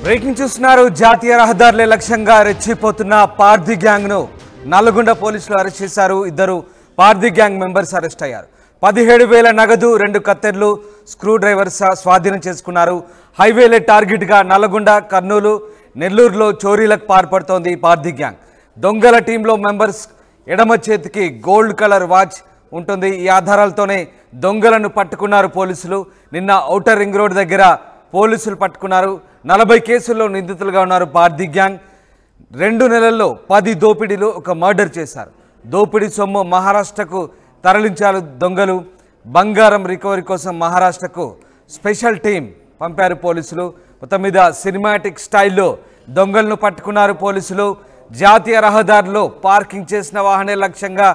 Breaking చూస్తున్నారు. జాతీయ రహదారులే లక్ష్యంగా రెచ్చిపోతున్న పార్దీ గ్యాంగ్ ను నల్గొండ పోలీసులు అరెస్ట్ చేశారు. ఇద్దరు పార్దీ గ్యాంగ్ మెంబర్స్ అరెస్ట్ అయ్యారు. 17,000 నగదు, 2 కత్తెర్లు, స్క్రూ డ్రైవర్ స్వాధీనం చేసుకున్నారు. హైవేలే టార్గెట్ గా నల్గొండ, కర్నూలు, నెల్లూరులో చోరీలకు పాల్పడుతోంది పార్దీ గ్యాంగ్. దొంగల టీంలో మెంబర్స్ ఎడమ చేతికి గోల్డ్ కలర్ వాచ్ ఉంటుంది. ఈ ఆధారాలతోనే దొంగలను పట్టుకున్నారు పోలీసులు. నిన్న ఔటర్ రింగ్ రోడ్ దగ్గర పోలీసులు పట్టుకున్నారు. 40 కేసుల్లో నిందితులుగా ఉన్నారు పార్దీ గ్యాంగ్. 2 నెలల్లో 10 దోపిడీలు, 1 మర్డర్ చేశారు. దోపిడీ సొమ్ము మహారాష్ట్రకు తరలించారు దొంగలు. బంగారం రికవరీ కోసం మహారాష్ట్రకు స్పెషల్ టీం పంపారు పోలీసులు. మొత్తం మీద సినిమాటిక్ స్టైల్లో దొంగలను పట్టుకున్నారు పోలీసులు. జాతీయ రహదారిలో పార్కింగ్ చేసిన వాహనే లక్ష్యంగా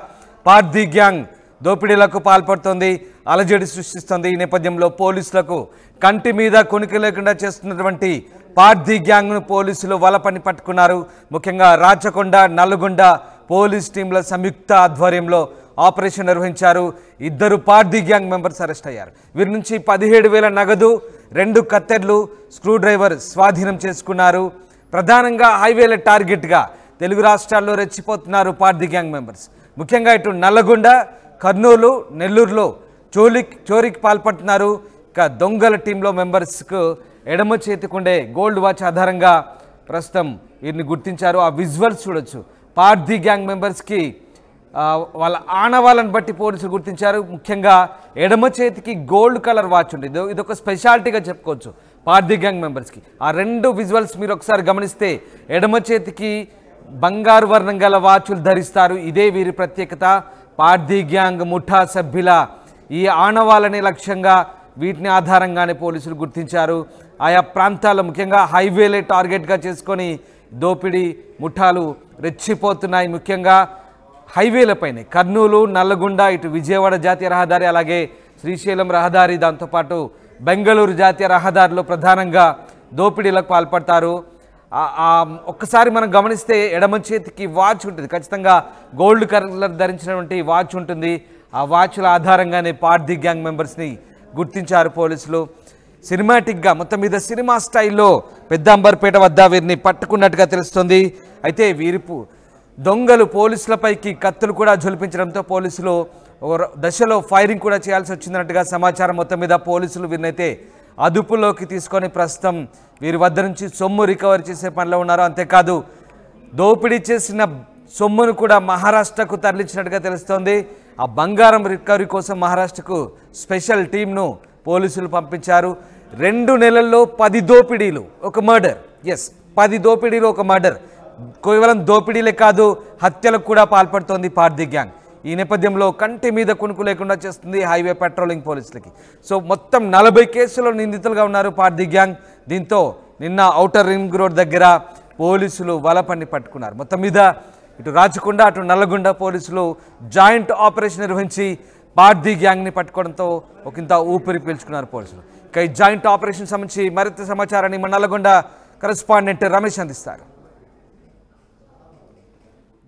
పార్దీ గ్యాంగ్ దోపిడీలకు పాల్పడుతోంది, అలజడి సృష్టిస్తోంది. ఈ నేపథ్యంలో పోలీసులకు కంటి మీద కొనికి లేకుండా చేస్తున్నటువంటి పార్దీ గ్యాంగ్ను పోలీసులు వలపని పట్టుకున్నారు. ముఖ్యంగా రాచకొండ, నల్గొండ పోలీస్ టీంల సంయుక్త ఆధ్వర్యంలో ఆపరేషన్ నిర్వహించారు. 2 పార్దీ గ్యాంగ్ మెంబర్స్ అరెస్ట్ అయ్యారు. వీరి నుంచి 17,000 నగదు, 2 కత్తెర్లు, స్క్రూ డ్రైవర్ స్వాధీనం చేసుకున్నారు. ప్రధానంగా హైవేల టార్గెట్గా తెలుగు రాష్ట్రాల్లో రెచ్చిపోతున్నారు పార్దీ గ్యాంగ్ మెంబర్స్. ముఖ్యంగా ఇటు నల్గొండ, కర్నూలు, నెల్లూరులో చోరీకి పాల్పడుతున్నారు. ఇక దొంగల టీంలో మెంబర్స్కు ఎడమ చేతికుండే గోల్డ్ వాచ్ ఆధారంగా ప్రస్తుతం వీరిని గుర్తించారు. ఆ విజువల్స్ చూడొచ్చు. పార్దీ గ్యాంగ్ మెంబర్స్కి వాళ్ళ ఆనవాళ్ళని బట్టి పోలీసులు గుర్తించారు. ముఖ్యంగా ఎడమ చేతికి గోల్డ్ కలర్ వాచ్ ఉంటుంది. ఇదొక స్పెషాలిటీగా చెప్పుకోవచ్చు పార్దీ గ్యాంగ్ మెంబర్స్కి. ఆ 2 విజువల్స్ మీరు ఒకసారి గమనిస్తే ఎడమ చేతికి బంగారు వర్ణం గల వాచులు ధరిస్తారు. ఇదే వీరి ప్రత్యేకత. పార్దీ గ్యాంగ్ ముఠా సభ్యుల ఈ ఆనవాళ్ళని లక్ష్యంగా వీటిని ఆధారంగానే పోలీసులు గుర్తించారు. ఆయా ప్రాంతాల్లో ముఖ్యంగా హైవేలే టార్గెట్గా చేసుకొని దోపిడీ ముఠాలు రెచ్చిపోతున్నాయి. ముఖ్యంగా హైవేలపైనే కర్నూలు, నల్లగొండ, ఇటు విజయవాడ జాతీయ రహదారి, అలాగే శ్రీశైలం రహదారి, దాంతోపాటు బెంగళూరు జాతీయ రహదారిలో ప్రధానంగా దోపిడీలకు పాల్పడతారు. ఒక్కసారి మనం గమనిస్తే ఎడమ చేతికి వాచ్ ఉంటుంది, ఖచ్చితంగా గోల్డ్ కలర్ ధరించినటువంటి వాచ్ ఉంటుంది. ఆ వాచ్ల ఆధారంగానే పార్దీ గ్యాంగ్ మెంబర్స్ని గుర్తించారు పోలీసులు. సినిమాటిక్గా మొత్తం మీద సినిమా స్టైల్లో పెద్దాంబర్పేట వద్ద వీరిని పట్టుకున్నట్టుగా తెలుస్తుంది. అయితే వీరిపు దొంగలు పోలీసులపైకి కత్తులు కూడా ఝొలిపించడంతో పోలీసులు దశలో ఫైరింగ్ కూడా చేయాల్సి వచ్చిందన్నట్టుగా సమాచారం. మొత్తం మీద పోలీసులు వీరినైతే అదుపులోకి తీసుకొని ప్రస్తుతం వీరి వద్ద నుంచి సొమ్ము రికవరీ చేసే పనిలో ఉన్నారు. అంతేకాదు దోపిడీ చేసిన సొమ్మును కూడా మహారాష్ట్రకు తరలించినట్టుగా తెలుస్తోంది. ఆ బంగారం రికవరీ కోసం మహారాష్ట్రకు స్పెషల్ టీంను పోలీసులు పంపించారు. 2 నెలల్లో 10 దోపిడీలు, 1 మర్డర్. 10 దోపిడీలు, 1 మర్డర్. కేవలం దోపిడీలే కాదు, హత్యలకు కూడా పాల్పడుతోంది పార్దీ గ్యాంగ్. ఈ నేపథ్యంలో కంటి మీద కునుకు లేకుండా చేస్తుంది హైవే పెట్రోలింగ్ పోలీసులకి. సో మొత్తం 40 కేసుల్లో నిందితులుగా ఉన్నారు పార్దీ గ్యాంగ్. దీంతో నిన్న ఔటర్ రింగ్ రోడ్ దగ్గర పోలీసులు వలపన్ని పట్టుకున్నారు. మొత్తం మీద ఇటు రాచకొండ, అటు నల్లగొండ పోలీసులు జాయింట్ ఆపరేషన్ నిర్వహించి పార్దీ గ్యాంగ్ని పట్టుకోవడంతో ఒకంత ఊపిరి పీల్చుకున్నారు పోలీసులు. ఇక ఈ జాయింట్ ఆపరేషన్ సంబంధించి మరింత సమాచారాన్ని మన నల్లగొండ కరెస్పాండెంట్ రమేష్ అందిస్తారు.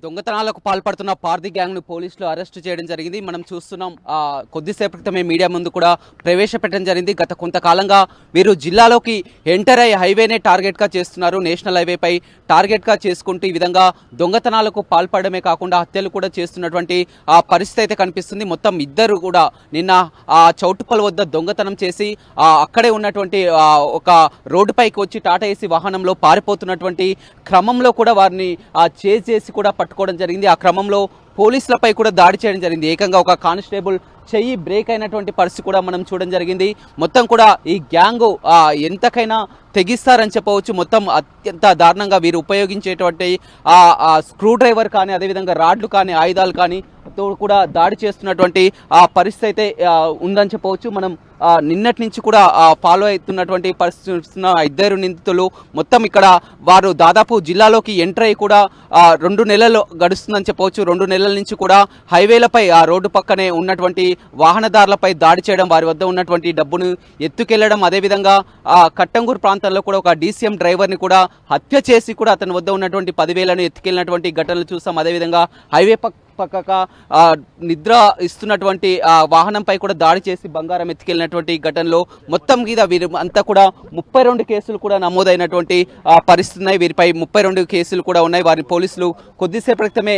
దొంగతనాలకు పాల్పడుతున్న పార్దీ గ్యాంగ్ ను పోలీసులు అరెస్ట్ చేయడం జరిగింది. మనం చూస్తున్నాం. కొద్దిసేపటి క్రితమే మీడియా ముందు కూడా ప్రవేశపెట్టడం జరిగింది. గత కొంతకాలంగా వీరు జిల్లాలోకి ఎంటర్ అయ్యి హైవేనే టార్గెట్ గా చేస్తున్నారు. నేషనల్ హైవేపై టార్గెట్ గా చేసుకుంటూ ఈ విధంగా దొంగతనాలకు పాల్పడమే కాకుండా హత్యలు కూడా చేస్తున్నటువంటి పరిస్థితి అయితే కనిపిస్తుంది. మొత్తం ఇద్దరు కూడా నిన్న చౌటుప్పల్ వద్ద దొంగతనం చేసి అక్కడే ఉన్నటువంటి ఒక రోడ్డుపైకి వచ్చి టాటా ఏసీ వాహనంలో పారిపోతున్నటువంటి క్రమంలో కూడా వారిని చేజ్ చేసి కూడా పట్టుకోవడం జరిగింది. ఆ క్రమంలో పోలీసులపై కూడా దాడి చేయడం జరిగింది. ఏకంగా ఒక కానిస్టేబుల్ చెయ్యి బ్రేక్ అయినటువంటి పరిస్థితి కూడా మనం చూడడం జరిగింది. మొత్తం కూడా ఈ గ్యాంగు ఎంతకైనా తెగిస్తారని చెప్పవచ్చు. మొత్తం అత్యంత దారుణంగా వీరు ఉపయోగించేటువంటి స్క్రూ డ్రైవర్ కానీ, అదేవిధంగా రాడ్లు కానీ, ఆయుధాలు కానీ తో కూడా దాడి చేస్తున్నటువంటి పరిస్థితి అయితే ఉందని చెప్పవచ్చు. మనం నిన్నటి నుంచి కూడా ఫాలో అవుతున్నటువంటి పరిస్థితి. 2 నిందితులు మొత్తం ఇక్కడ వారు దాదాపు జిల్లాలోకి ఎంటర్ అయ్యి కూడా 2 నెలలు గడుస్తుందని చెప్పవచ్చు. 2 నెలల నుంచి కూడా హైవేలపై ఆ రోడ్డు పక్కనే ఉన్నటువంటి వాహనదారులపై దాడి చేయడం, వారి వద్ద ఉన్నటువంటి డబ్బును ఎత్తుకెళ్లడం, అదేవిధంగా కట్టంగూరు ప్రాంతంలో కూడా ఒక డీసీఎం డ్రైవర్ని కూడా హత్య చేసి కూడా అతని వద్ద ఉన్నటువంటి 10,000ను ఎత్తుకెళ్లినటువంటి ఘటనలు చూసాం. అదేవిధంగా హైవే పక్కక నిద్ర ఇస్తున్నటువంటి వాహనంపై కూడా దాడి చేసి బంగారం ఎత్తుకెళ్ళినటువంటి ఘటనలో మొత్తం మీద వీరు అంతా కూడా 32 కేసులు కూడా నమోదైనటువంటి పరిస్థితి ఉన్నాయి. వీరిపై 32 కేసులు కూడా ఉన్నాయి. వారి పోలీసులు కొద్దిసేపు క్రితమే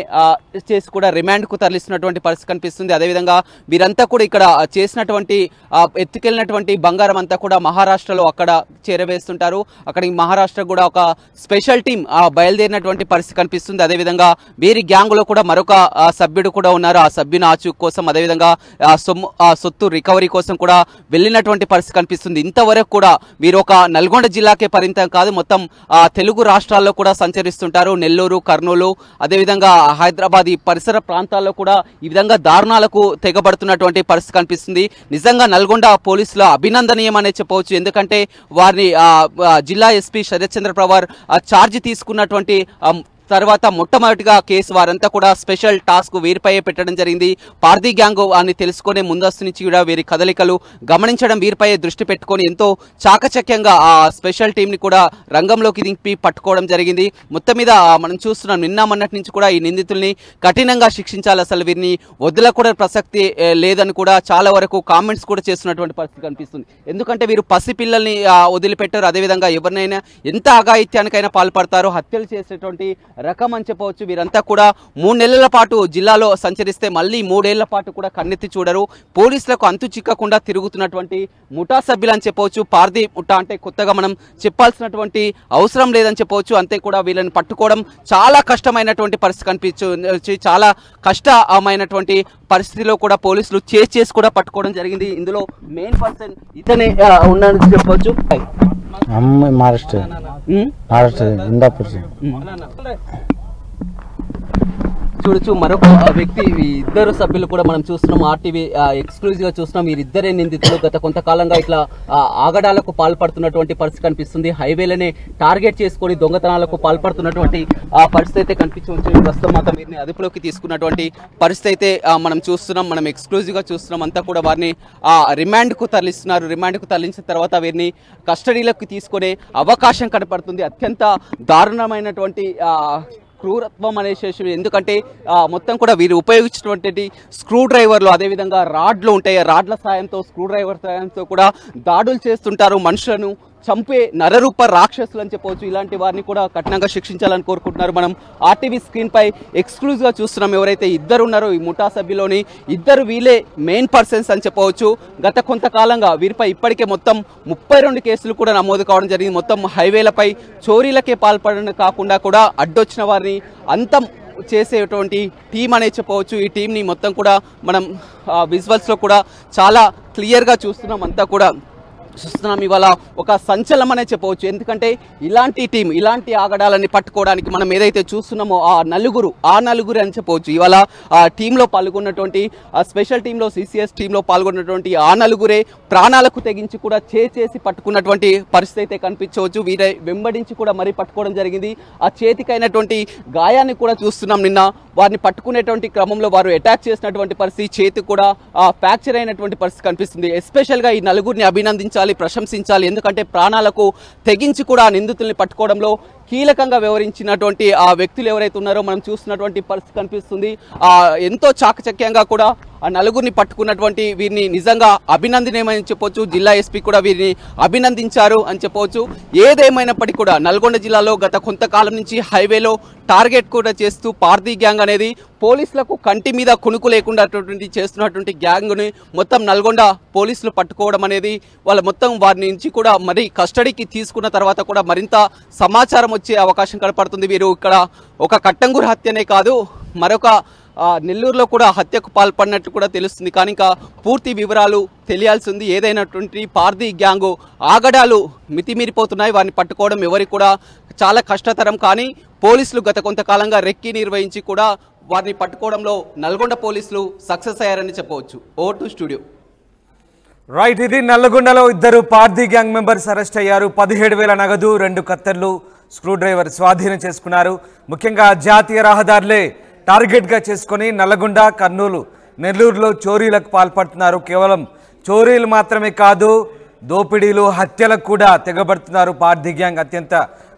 చేసి కూడా రిమాండ్కు తరలిస్తున్నటువంటి పరిస్థితి కనిపిస్తుంది. అదేవిధంగా వీరంతా కూడా ఇక్కడ చేసినటువంటి ఎత్తుకెళ్ళినటువంటి బంగారం అంతా కూడా మహారాష్ట్రలో అక్కడ చేరవేస్తుంటారు. అక్కడికి మహారాష్ట్ర కూడా ఒక స్పెషల్ టీం బయలుదేరినటువంటి పరిస్థితి కనిపిస్తుంది. అదేవిధంగా వీరి గ్యాంగ్ లో కూడా మరొక సభ్యుడు కూడా ఉన్నారు. ఆ సభ్యుని ఆచూకీ కోసం అదేవిధంగా సొత్తు రికవరీ కోసం కూడా వెళ్ళినటువంటి పరిస్థితి కనిపిస్తుంది. ఇంతవరకు కూడా వీరు ఒక నల్గొండ జిల్లాకే పరిమితం కాదు, మొత్తం తెలుగు రాష్ట్రాల్లో కూడా సంచరిస్తుంటారు. నెల్లూరు, కర్నూలు, అదేవిధంగా హైదరాబాద్ ఈ పరిసర ప్రాంతాల్లో కూడా ఈ విధంగా దారుణాలకు తెగబడుతున్నటువంటి పరిస్థితి కనిపిస్తుంది. నిజంగా నల్గొండ పోలీసుల అభినందనీయం అనే చెప్పవచ్చు. ఎందుకంటే వారిని జిల్లా ఎస్పీ శరత్ చంద్ర పవార్ ఛార్జ్ తీసుకున్నటువంటి తర్వాత మొట్టమొదటిగా కేసు వారంతా కూడా స్పెషల్ టాస్క్ వీరిపై పెట్టడం జరిగింది. పార్దీ గ్యాంగ్ అని తెలుసుకునే ముందస్తు నుంచి కూడా వీరి కదలికలు గమనించడం, వీరిపై దృష్టి పెట్టుకొని ఎంతో చాకచక్యంగా ఆ స్పెషల్ టీంని కూడా రంగంలోకి దింపి పట్టుకోవడం జరిగింది. మొత్తం మీద మనం చూస్తున్నాం నిన్న మొన్నటి నుంచి కూడా ఈ నిందితుల్ని కఠినంగా శిక్షించాలి, అసలు వీరిని వదిలకూడని ప్రసక్తి లేదని కూడా చాలా వరకు కామెంట్స్ కూడా చేస్తున్నటువంటి పరిస్థితి కనిపిస్తుంది. ఎందుకంటే వీరు పసిపిల్లల్ని వదిలిపెట్టారు. అదేవిధంగా ఎవరినైనా ఎంత అఘాయిత్యానికైనా పాల్పడతారో, హత్యలు చేసేటువంటి రకం అని చెప్పవచ్చు. వీరంతా కూడా 3 నెలల పాటు జిల్లాలో సంచరిస్తే మళ్ళీ 3 ఏళ్ల పాటు కూడా కన్నెత్తి చూడరు. పోలీసులకు అంతు చిక్కకుండా తిరుగుతున్నటువంటి ముఠా సభ్యులు అని చెప్పవచ్చు. పార్దీ ముఠా అంటే కొత్తగా మనం చెప్పాల్సినటువంటి అవసరం లేదని చెప్పవచ్చు. అంతే కూడా వీళ్ళని పట్టుకోవడం చాలా కష్టమైనటువంటి పరిస్థితి కనిపించి చాలా కష్టమైనటువంటి పరిస్థితిలో కూడా పోలీసులు చేసి కూడా పట్టుకోవడం జరిగింది. ఇందులో మెయిన్ పర్సన్ ఇతనే ఉన్నాడని చెప్పవచ్చు. महाराष्ट्र इंदापूर से చూడొచ్చు మరొక వ్యక్తి, ఇద్దరు సభ్యులు కూడా మనం చూస్తున్నాం. ఆర్టీవీ ఎక్స్క్లూజివ్ గా చూస్తున్నాం. వీరిద్దరే నిందితులు గత కొంతకాలంగా ఇట్లా ఆగడాలకు పాల్పడుతున్నటువంటి పరిస్థితి కనిపిస్తుంది. హైవేలనే టార్గెట్ చేసుకొని దొంగతనాలకు పాల్పడుతున్నటువంటి పరిస్థితి అయితే కనిపించవచ్చు. ప్రస్తుతం మాత్రం వీరిని అదుపులోకి తీసుకున్నటువంటి పరిస్థితి అయితే మనం చూస్తున్నాం. మనం ఎక్స్క్లూజివ్ గా చూస్తున్నాం. అంతా కూడా వారిని రిమాండ్ కు తరలిస్తున్నారు. రిమాండ్ కు తరలించిన తర్వాత వీరిని కస్టడీలోకి తీసుకునే అవకాశం కనపడుతుంది. అత్యంత దారుణమైనటువంటి క్రూరత్వం అనే శేషం. ఎందుకంటే మొత్తం కూడా వీరు ఉపయోగించినటువంటి స్క్రూ డ్రైవర్లు, అదేవిధంగా రాడ్లు ఉంటాయి. రాడ్ల సాయంతో, స్క్రూ డ్రైవర్ సాయంతో కూడా దాడులు చేస్తుంటారు. మనుషులను చంపే నరరూప రాక్షసులు అని చెప్పవచ్చు. ఇలాంటి వారిని కూడా కఠినంగా శిక్షించాలని కోరుకుంటున్నారు. మనం ఆర్టీవీ స్క్రీన్ పై ఎక్స్క్లూజివ్ గా చూస్తున్నాం. ఎవరైతే ఇద్దరు ఉన్నారో ఈ ముఠా సభ్యులోని ఇద్దరు వీళ్ళే మెయిన్ పర్సన్స్ అని చెప్పవచ్చు. గత కొంతకాలంగా వీరిపై ఇప్పటికే మొత్తం 32 కేసులు కూడా నమోదు కావడం జరిగింది. మొత్తం హైవేలపై చోరీలకే పాల్పడడం కాకుండా కూడా అడ్డొచ్చిన వారిని అంతం చేసేటువంటి టీం అనే చెప్పవచ్చు. ఈ టీంని మొత్తం కూడా మనం విజువల్స్లో కూడా చాలా క్లియర్గా చూస్తున్నాం. అంతా కూడా చూస్తున్నాం. ఇవాళ ఒక సంచలనం అనే చెప్పవచ్చు. ఎందుకంటే ఇలాంటి టీం, ఇలాంటి ఆగడాలని పట్టుకోవడానికి మనం ఏదైతే చూస్తున్నామో ఆ నలుగురు అని చెప్పవచ్చు. ఇవాళ ఆ టీంలో పాల్గొన్నటువంటి ఆ స్పెషల్ టీంలో, సిసిఎస్ టీంలో పాల్గొన్నటువంటి ఆ నలుగురే ప్రాణాలకు తెగించి కూడా చేసి పట్టుకున్నటువంటి పరిస్థితి అయితే కనిపించవచ్చు. వీరే వెంబడించి కూడా మరీ పట్టుకోవడం జరిగింది. ఆ చేతికైనటువంటి గాయాన్ని కూడా చూస్తున్నాం. నిన్న వారిని పట్టుకునేటువంటి క్రమంలో వారు అటాక్ చేసినటువంటి పరిస్థితి, చేతి కూడా ఫ్రాక్చర్ అయినటువంటి పరిస్థితి కనిపిస్తుంది. ఎస్పెషల్గా ఈ నలుగురిని అభినందించాలి, ప్రశంసించాలి. ఎందుకంటే ప్రాణాలకు తెగించి కూడా నిందితుల్ని పట్టుకోవడంలో కీలకంగా వ్యవహరించినటువంటి ఆ వ్యక్తులు ఎవరైతే ఉన్నారో మనం చూస్తున్నటువంటి పరిస్థితి కనిపిస్తుంది. ఎంతో చాకచక్యంగా కూడా ఆ నలుగురిని పట్టుకున్నటువంటి వీరిని నిజంగా అభినందనీయమని చెప్పవచ్చు. జిల్లా ఎస్పీ కూడా వీరిని అభినందించారు అని చెప్పవచ్చు. ఏదేమైనప్పటికీ కూడా నల్గొండ జిల్లాలో గత కొంతకాలం నుంచి హైవేలో టార్గెట్ కూడా చేస్తూ పార్దీ గ్యాంగ్ అనేది పోలీసులకు కంటి మీద కునుకు లేకుండా చేస్తున్నటువంటి గ్యాంగ్ని మొత్తం నల్గొండ పోలీసులు పట్టుకోవడం అనేది వాళ్ళ మొత్తం వారి నుంచి కూడా మరి కస్టడీకి తీసుకున్న తర్వాత కూడా మరింత సమాచారం వచ్చే అవకాశం కనపడుతుంది. వీరు ఇక్కడ ఒక కట్టంగూరు హత్యనే కాదు, మరొక నెల్లూరులో కూడా హత్యకు పాల్పడినట్టు కూడా తెలుస్తుంది. కానీ ఇంకా పూర్తి వివరాలు తెలియాల్సి ఉంది. ఏదైనటువంటి పార్దీ గ్యాంగు ఆగడాలు మితిమీరిపోతున్నాయి. వారిని పట్టుకోవడం ఎవరికి కూడా చాలా కష్టతరం. కానీ పోలీసులు గత కొంతకాలంగా రెక్కి నిర్వహించి కూడా వారిని పట్టుకోవడంలో నల్గొండ పోలీసులు సక్సెస్ అయ్యారని చెప్పవచ్చు. Over to studio. రైట్, ఇది నల్లగొండలో ఇద్దరు పార్దీ గ్యాంగ్ మెంబర్స్ అరెస్ట్ అయ్యారు. 17,000 నగదు, 2 కత్తెర్లు, స్క్రూ డ్రైవర్ స్వాధీనం చేసుకున్నారు. ముఖ్యంగా జాతీయ రహదారులే టార్గెట్గా చేసుకొని నల్లగొండ, కర్నూలు, నెల్లూరులో చోరీలకు పాల్పడుతున్నారు. కేవలం చోరీలు మాత్రమే కాదు, దోపిడీలు, హత్యలకు కూడా తెగబడుతున్నారు. పార్దీ గ్యాంగ్ అత్యంత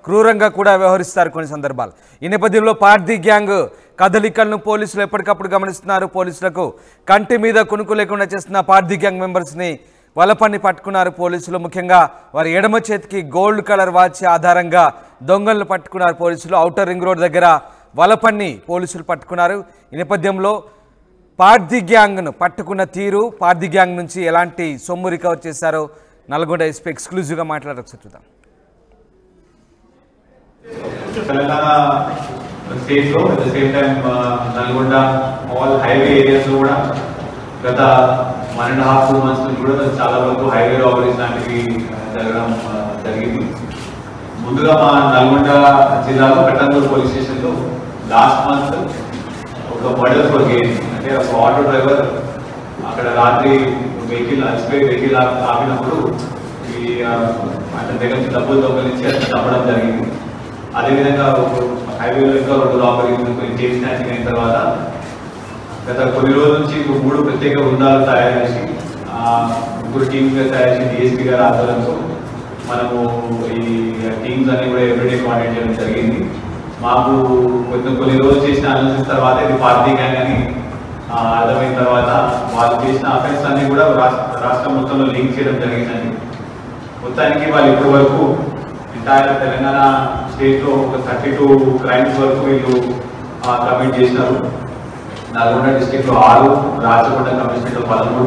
క్రూరంగా కూడా వ్యవహరిస్తారు కొన్ని సందర్భాలు. ఈ నేపథ్యంలో పార్దీ గ్యాంగ్ కదలికలను పోలీసులు ఎప్పటికప్పుడు గమనిస్తున్నారు. పోలీసులకు కంటి మీద కునుకు లేకుండా చేస్తున్న పార్దీ గ్యాంగ్ మెంబర్స్ని వలపన్ని పట్టుకున్నారు పోలీసులు. ముఖ్యంగా వారి ఎడమ చేతికి గోల్డ్ కలర్ వాచ్ ఆధారంగా దొంగలను పట్టుకున్నారు పోలీసులు. ఔటర్ రింగ్ రోడ్ దగ్గర వలపన్ని పోలీసులు పట్టుకున్నారు. ఈ నేపథ్యంలో పార్దీ గ్యాంగ్ను పట్టుకున్న తీరు, పార్దీ గ్యాంగ్ నుంచి ఎలాంటి సొమ్ము రికవర్ చేశారో నల్గొండ ఎస్పీ ఎక్స్క్లూజివ్గా మాట్లాడొచ్చు చూద్దాం. తెలంగాణ స్టేట్ లో at the same time Nalgonda all highway areas లో కూడా గత 1.5-2 months నుంచి కూడా చాలా వరకు హైవే రాబరీస్ లాంటివి జరగడం జరిగింది. ముందుగా మా నల్గొండ జిల్లాలో కట్టంగూరు పోలీస్ స్టేషన్ లో లాస్ట్ మంత్ ఒక మర్డర్ ఫర్ గెయిన్, అంటే ఒక ఆటో డ్రైవర్ అక్కడ రాత్రి వెహికల్ అన్స్పేర్ వెహికల్ ఆపినప్పుడు ఈ అతని దగ్గర నుంచి డబ్బులు దొంగలించి అతను చంపడం జరిగింది. అదేవిధంగా హైవేలో ఇంకా 2 రాబరీస్ చైన్ స్నాచింగ్ అయిన తర్వాత గత కొన్ని రోజుల నుంచి 3 ప్రత్యేక బృందాలు తయారు చేసి 3 టీమ్స్గా తయారు చేసి డిఎస్పీ గారి ఆధ్వర్యంలో మనము ఈ టీమ్స్ అన్ని కూడా ఎవ్రీడే కాంటాక్ట్ చేయడం జరిగింది. మాకు కొన్ని రోజులు చేసిన అనాలిసిస్ తర్వాత ఇది పార్దీ గ్యాంగ్ అని అర్థమైన తర్వాత వాళ్ళు చేసిన అఫెన్స్ అన్ని కూడా రాష్ట్రం మొత్తంలో లింక్ చేయడం జరిగిందండి. మొత్తానికి వాళ్ళు ఇప్పటి వరకు ఎంటైర్ తెలంగాణ స్టేట్ లో ఒక 32 క్రైమ్స్ వరకు వీళ్ళు కమిట్ చేసినారు. నల్గొండ డిస్ట్రిక్ట్ లో 6, రాచకొండ కమిషనరేట్ లో 13,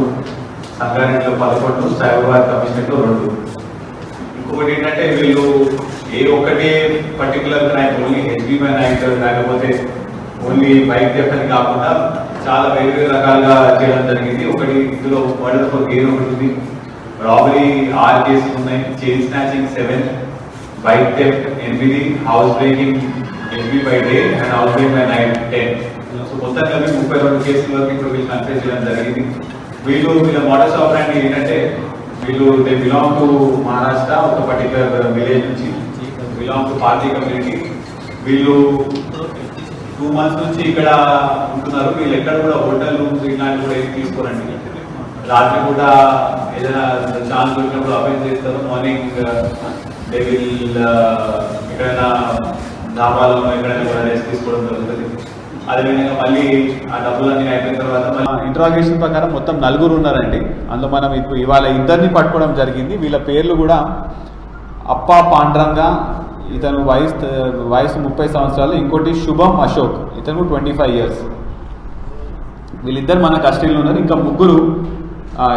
సంగారెడ్డిలో 11, సైబరాబాద్ కమిషనరేట్ లో 2. ఇంకొకటి ఏంటంటే వీళ్ళు ఏ ఒక్కటే particular crime only HB night లేకపోతే ఓన్లీ బైక్ థెఫ్ట్ అని కాకుండా చాలా వేరే రకాలుగా చేయడం జరిగింది. ఒకటి ఇందులో మర్డర్ ఫర్ గెయిన్ ఒకటి ఉంది, రాబరీ 6 కేసులు ఉన్నాయి, chain snatching 7, bike theft 8, house breaking HB by day and house break by night 10. So మొత్తంగా 32 కేసుల వరకు ఇప్పుడు వీళ్ళు కన్ఫ్యూజ్ చేయడం జరిగింది. వీళ్ళ మోడల్స్ ఆపరేండి ఏంటంటే వీళ్ళు దే బిలాంగ్ టు మహారాష్ట్ర, ఒక పర్టికులర్ విలేజ్ నుంచి బిలాంగ్ టు పార్టీ కమ్యూనిటీ. వీళ్ళు 2 months నుంచి ఇక్కడ ఉంటున్నారు. వీళ్ళు ఎక్కడ కూడా హోటల్ రూమ్స్ ఇలాంటివి కూడా ఏం తీసుకోరండి. రాత్రి కూడా ఏదైనా ఛాన్స్ దొరికినప్పుడు అఫెన్స్ చేస్తారు. మార్నింగ్ దే విల్ ఎక్కడైనా ధాబాలలో ఎక్కడైనా కూడా రెస్ట్ తీసుకోవడం జరుగుతుంది. అదేవిధంగా మళ్ళీ ఆ డబ్బులన్నీ అయిపోయిన తర్వాత ఇంట్రాగేషన్ ప్రకారం మొత్తం 4 ఉన్నారండి. అందులో మనం ఇవాళ 2ని పట్టుకోవడం జరిగింది. వీళ్ళ పేర్లు కూడా అప్ప పాండ్రంగ, ఇతను వయసు 30 సంవత్సరాలు, ఇంకోటి శుభం అశోక్, ఇతను 25 years. వీళ్ళిద్దరు మన కస్టడీలో ఉన్నారు. ఇంకా 3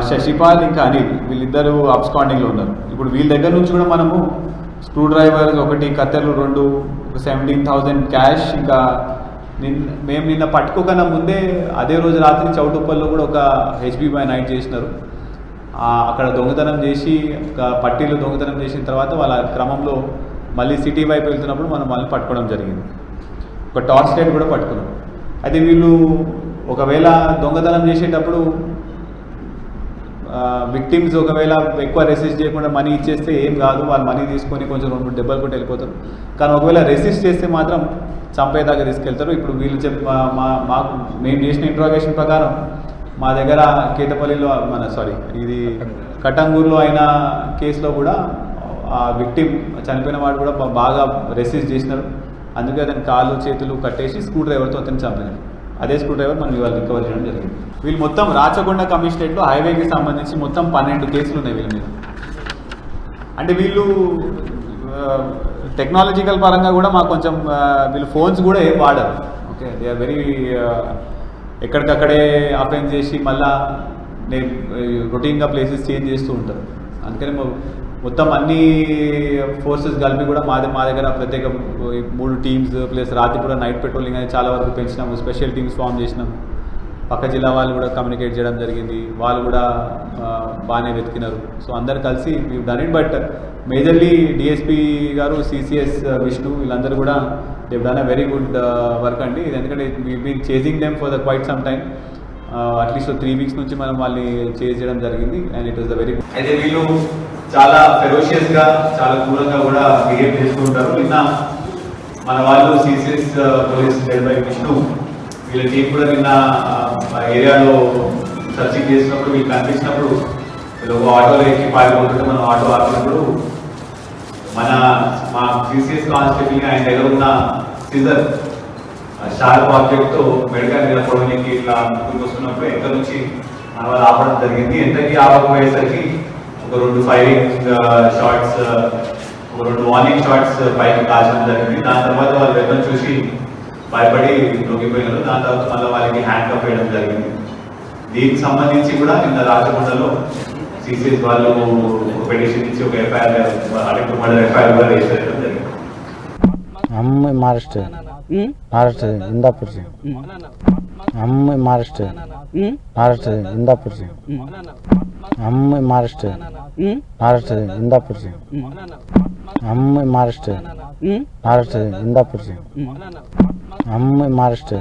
శశిపాల్ ఇంకా అనిల్, వీళ్ళిద్దరు అబ్స్కాండింగ్లో ఉన్నారు. ఇప్పుడు వీళ్ళ దగ్గర నుంచి కూడా మనము స్క్రూ డ్రైవర్ 1, కత్తెర్లు 2, 17,000 క్యాష్, ఇంకా మేము నిన్న పట్టుకోకన్నా ముందే అదే రోజు రాత్రి చౌటుప్పల్లో కూడా ఒక హెచ్బీ బై నైట్ చేసినారు. అక్కడ దొంగతనం చేసి పట్టీలు దొంగతనం చేసిన తర్వాత వాళ్ళ క్రమంలో మళ్ళీ సిటీ వైపు వెళ్తున్నప్పుడు మనం మళ్ళీ పట్టుకోవడం జరిగింది. ఒక టార్చ్ లైట్ కూడా పట్టుకున్నాం. అయితే వీళ్ళు ఒకవేళ దొంగతనం చేసేటప్పుడు విక్టిమ్స్ ఒకవేళ ఎక్కువ రెసిస్ట్ చేయకుండా మనీ ఇచ్చేస్తే ఏం కాదు, వాళ్ళు మనీ తీసుకొని కొంచెం 2 దెబ్బలు కొట్టి వెళ్ళిపోతారు. కానీ ఒకవేళ రెసిస్ట్ చేస్తే మాత్రం చంపేదాకా తీసుకెళ్తారు. ఇప్పుడు వీళ్ళు మాకు మేము చేసిన ఇంట్రాగేషన్ ప్రకారం మా దగ్గర కేతపల్లిలో ఇది కట్టంగూరులో అయిన కేసులో కూడా ఆ విక్టిమ్ చనిపోయిన వాడు కూడా బాగా రెసిస్ట్ చేసినారు. అందుకే అతని కాళ్ళు చేతులు కట్టేసి స్క్రూ డ్రైవర్తో అతను చంపినారు. అదే స్క్రూ డ్రైవర్ మనం ఇవాళ రికవర్ చేయడం జరిగింది. వీళ్ళు మొత్తం రాచకొండ కమిషనరేట్లో హైవేకి సంబంధించి మొత్తం 12 కేసులు ఉన్నాయి వీళ్ళ మీద. అంటే వీళ్ళు టెక్నాలజికల్ పరంగా కూడా మాకు కొంచెం వీళ్ళు ఫోన్స్ కూడా ఏం వాడరు. ఓకే, దే ఆర్ వెరీ ఎక్కడికక్కడే అఫెన్స్ చేసి మళ్ళా రొటీన్గా ప్లేసెస్ చేంజ్ చేస్తూ ఉంటారు. అందుకని మొత్తం అన్ని ఫోర్సెస్ కలిపి కూడా మా దగ్గర ప్రత్యేక 3 టీమ్స్ ప్లస్ రాత్రి కూడా నైట్ పెట్రోలింగ్ అనేది చాలా వరకు పెంచినాము. స్పెషల్ టీమ్స్ ఫామ్ చేసినాము. పక్క జిల్లా వాళ్ళు కూడా కమ్యూనికేట్ చేయడం జరిగింది. వాళ్ళు కూడా బాగానే వెతికినారు. సో అందరు కలిసి we've done it. But majorly DSP గారు, సిసిఎస్ విష్ణు, వీళ్ళందరూ కూడా they've done a very good work అండి. ఇది ఎందుకంటే we been chasing them for the quite some time. At least 3 weeks నుంచి మనం వాళ్ళని చేజ్ చేయడం జరిగింది. And it was the very good. అయితే వీళ్ళు చాలా ఫెరోషియస్ గా, చాలా క్రూరంగా కూడా బిహేవ్ చేస్తూ ఉంటారు. నిన్న మన వాళ్ళు CCS police head by Vishnu, వీళ్ళ టీం కూడా నిన్న ఏరియాలో సర్చింగ్ చేసినప్పుడు వీళ్ళు కనిపించినప్పుడు వీళ్ళు ఒక ఆటోలో ఎక్కి పారిపోతుంటే మనం ఆటో ఆపినప్పుడు మా సిసిఎస్ కానిస్టేబుల్ ఆయన దగ్గర ఉన్న సిజర్ షార్ప్ ఆబ్జెక్ట్ తో మెడకాయ మీద పొడవనికి ఇట్లా వస్తున్నప్పుడు ఎక్కడ నుంచి మన వాళ్ళు ఆపడం జరిగింది. ఎంతకి ఆపకపోయేసరికి ఒక 2 ఫైరింగ్ షాట్స్, ఒక 2 వార్నింగ్ షాట్స్ పైకి కాల్చడం జరిగింది. దాని తర్వాత వాళ్ళు వెపన్ చూసి భయపడి దొంగిపోయినారు. దాని తర్వాత మళ్ళీ వాళ్ళకి హ్యాండ్ కప్ వేయడం జరిగింది. దీనికి సంబంధించి కూడా నిన్న రాచకొండలో సిసిఎస్ వాళ్ళు ఒక పిటిషన్ ఇచ్చి ఒక ఎఫ్ఐఆర్ అటెంప్ట్ మర్డర్ ఎఫ్ఐఆర్ కూడా రిజిస్టర్ చేయడం జరిగింది. अम्म महाराष्ट्र महाराष्ट्र इंदापुर से अम्म महाराष्ट्र महाराष्ट्र इंदापुर से अम्म महाराष्ट्र महाराष्ट्र इंदापुर से अम्म महाराष्ट्र महाराष्ट्र इंदापुर से अम्म महाराष्ट्र